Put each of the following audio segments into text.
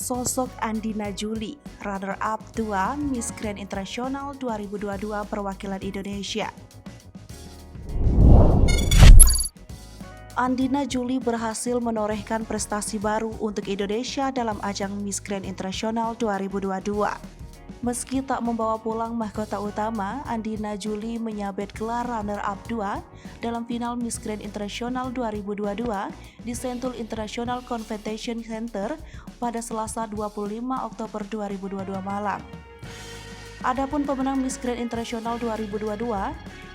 Sosok Andina Juli, runner-up 2 Miss Grand Internasional 2022 perwakilan Indonesia. Andina Juli berhasil menorehkan prestasi baru untuk Indonesia dalam ajang Miss Grand Internasional 2022. Meski tak membawa pulang mahkota utama, Andina Juli menyabet gelar runner-up 2 dalam final Miss Grand Internasional 2022 di Sentul International Convention Center pada Selasa 25 Oktober 2022 malam. Adapun pemenang Miss Grand Internasional 2022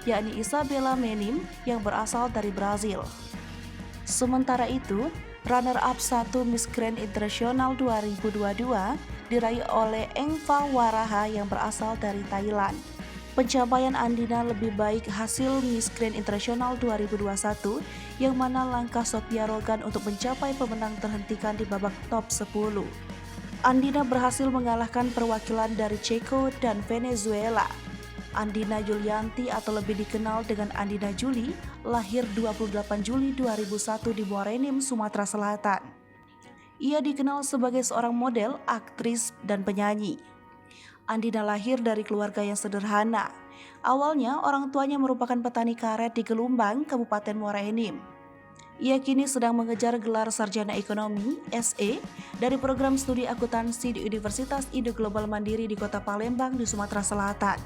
yakni Isabella Menim yang berasal dari Brazil. Sementara itu, runner-up 1 Miss Grand Internasional 2022 diraih oleh Engva Waraha yang berasal dari Thailand. Pencapaian Andina lebih baik hasil Miss Grand Internasional 2021 yang mana langkah Sophia Rogan untuk mencapai pemenang terhentikan di babak top 10. Andina berhasil mengalahkan perwakilan dari Ceko dan Venezuela. Andina Julianti atau lebih dikenal dengan Andina Juli, lahir 28 Juli 2001 di Muarenim, Sumatera Selatan. Ia dikenal sebagai seorang model, aktris, dan penyanyi. Andina lahir dari keluarga yang sederhana. Awalnya orang tuanya merupakan petani karet di Gelumbang, Kabupaten Muarenim. Ia kini sedang mengejar gelar sarjana ekonomi (SE) dari program studi akuntansi di Universitas Indo Global Mandiri di Kota Palembang di Sumatera Selatan.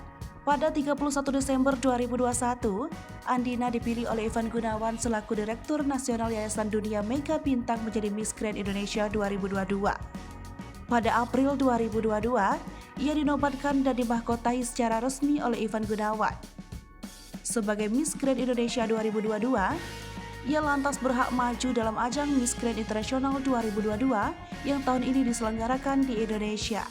Pada 31 Desember 2021, Andina dipilih oleh Ivan Gunawan selaku Direktur Nasional Yayasan Dunia Mega Bintang menjadi Miss Grand Indonesia 2022. Pada April 2022, ia dinobatkan dan dimahkotai secara resmi oleh Ivan Gunawan. Sebagai Miss Grand Indonesia 2022, ia lantas berhak maju dalam ajang Miss Grand Internasional 2022 yang tahun ini diselenggarakan di Indonesia.